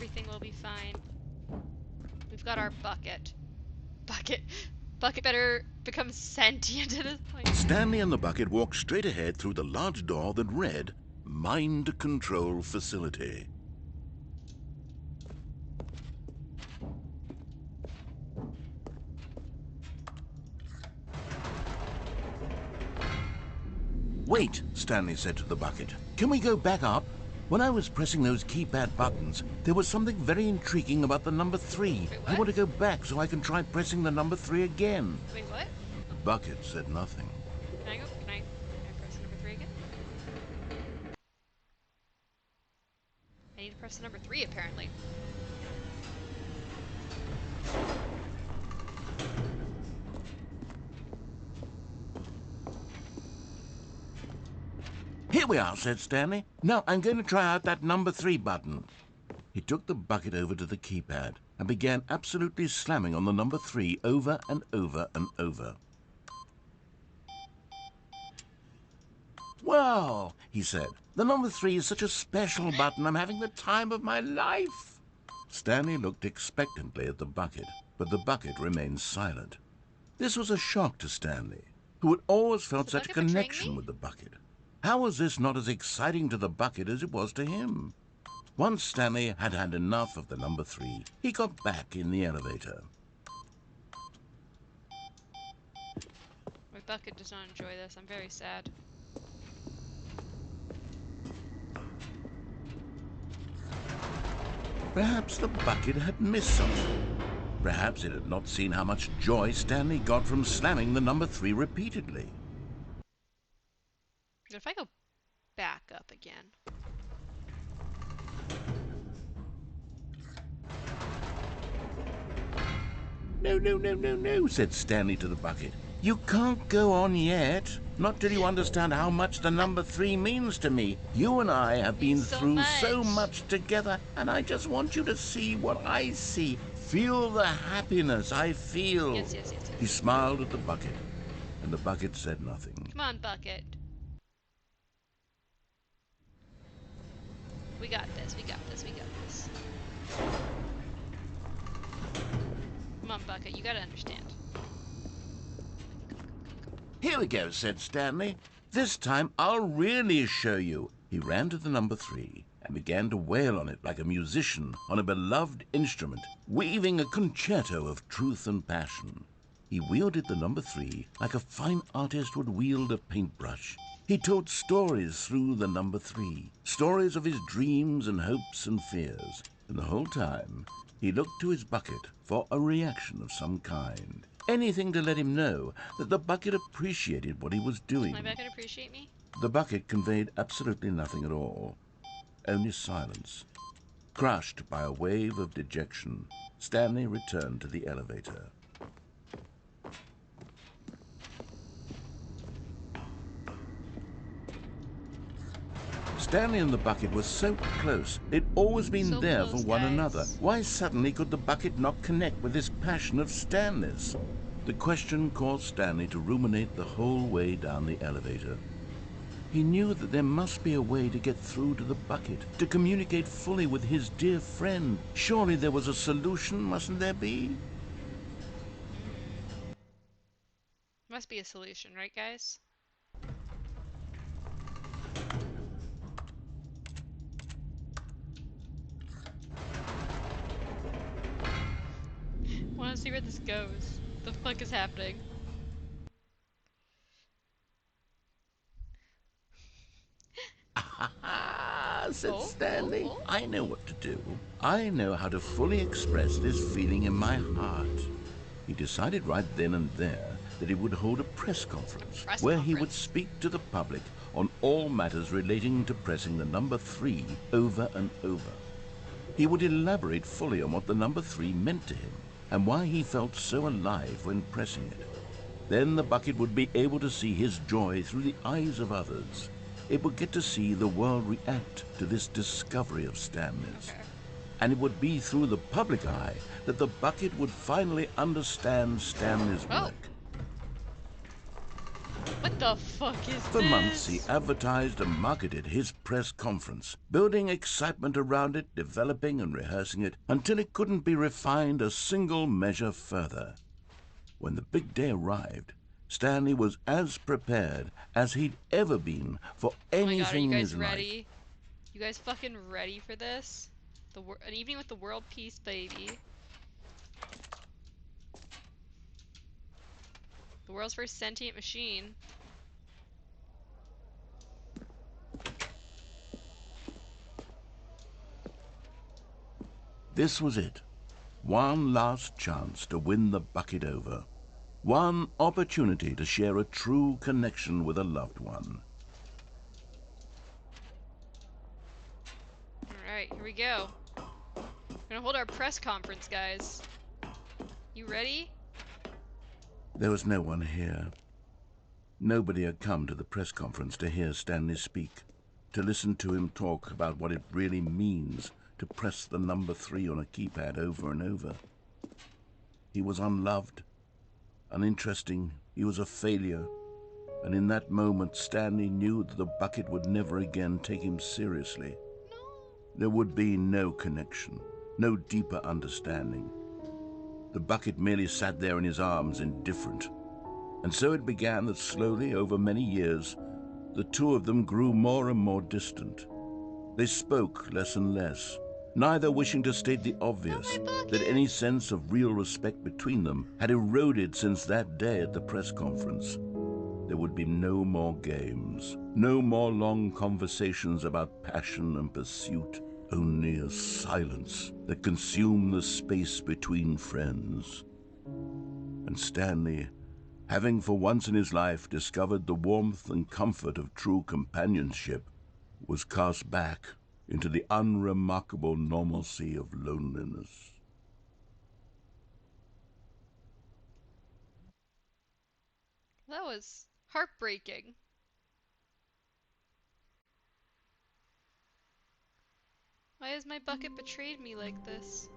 Everything will be fine. We've got our bucket. Bucket better become sentient at this point. Stanley and the bucket walked straight ahead through the large door that read, Mind Control Facility. Wait, Stanley said to the bucket. Can we go back up? When I was pressing those keypad buttons, there was something very intriguing about the number 3. Wait, I want to go back so I can try pressing the number 3 again. Wait, what? The bucket said nothing. Can I go? Can I press number 3 again? I need to press the number 3 apparently. Here we are, said Stanley. Now I'm going to try out that number 3 button. He took the bucket over to the keypad and began absolutely slamming on the number 3 over and over and over. Wow, he said. The number 3 is such a special button. I'm having the time of my life. Stanley looked expectantly at the bucket, but the bucket remained silent. This was a shock to Stanley, who had always felt such a connection with the bucket. How was this not as exciting to the bucket as it was to him? Once Stanley had had enough of the number 3, he got back in the elevator. My bucket does not enjoy this. I'm very sad. Perhaps the bucket had missed something. Perhaps it had not seen how much joy Stanley got from slamming the number 3 repeatedly. If I go back up again. No, no, no, no, no, said Stanley to the bucket. You can't go on yet. Not till you understand how much the number 3 means to me. You and I have been through so much together, and I just want you to see what I see. Feel the happiness I feel. Yes. He smiled at the bucket, and the bucket said nothing. Come on, bucket. We got this. Come on, bucket. You gotta understand. Here we go, said Stanley. This time I'll really show you. He ran to the number 3 and began to wail on it like a musician on a beloved instrument, weaving a concerto of truth and passion. He wielded the number 3 like a fine artist would wield a paintbrush. He told stories through the number 3, stories of his dreams and hopes and fears. And the whole time, he looked to his bucket for a reaction of some kind. Anything to let him know that the bucket appreciated what he was doing. Does my bucket appreciate me? The bucket conveyed absolutely nothing at all. Only silence. Crushed by a wave of dejection, Stanley returned to the elevator. Stanley and the bucket were so close. They'd always been there for one another. Why suddenly could the bucket not connect with this passion of Stanley's? The question caused Stanley to ruminate the whole way down the elevator. He knew that there must be a way to get through to the bucket, to communicate fully with his dear friend. Surely there was a solution, mustn't there be? Must be a solution, right, guys? Want to see where this goes? The fuck is happening? Said Stanley. I know what to do. I know how to fully express this feeling in my heart. He decided right then and there that he would hold a press conference where he would speak to the public on all matters relating to pressing the number 3 over and over. He would elaborate fully on what the number 3 meant to him and why he felt so alive when pressing it. Then the bucket would be able to see his joy through the eyes of others. It would get to see the world react to this discovery of Stanley's. And it would be through the public eye that the bucket would finally understand Stanley's work. What the fuck is For months, he this? advertised and marketed his press conference, building excitement around it, developing and rehearsing it until it couldn't be refined a single measure further. When the big day arrived, Stanley was as prepared as he'd ever been for Oh my god, are you anything in guys his life. ready? You guys fucking ready for this? An evening with the world peace, baby. The world's first sentient machine. This was it. One last chance to win the bucket over. One opportunity to share a true connection with a loved one. Alright, here we go. We're gonna hold our press conference, guys. You ready? There was no one here. Nobody had come to the press conference to hear Stanley speak, to listen to him talk about what it really means to press the number 3 on a keypad over and over. He was unloved, uninteresting, he was a failure, and in that moment Stanley knew that the bucket would never again take him seriously. No. There would be no connection, no deeper understanding. The bucket merely sat there in his arms, indifferent. And so it began that slowly, over many years, the two of them grew more and more distant. They spoke less and less, neither wishing to state the obvious, that any sense of real respect between them had eroded since that day at the press conference. There would be no more games, no more long conversations about passion and pursuit, only a silence that consumed the space between friends. And Stanley, having for once in his life discovered the warmth and comfort of true companionship, was cast back into the unremarkable normalcy of loneliness. That was heartbreaking. Why has my bucket betrayed me like this?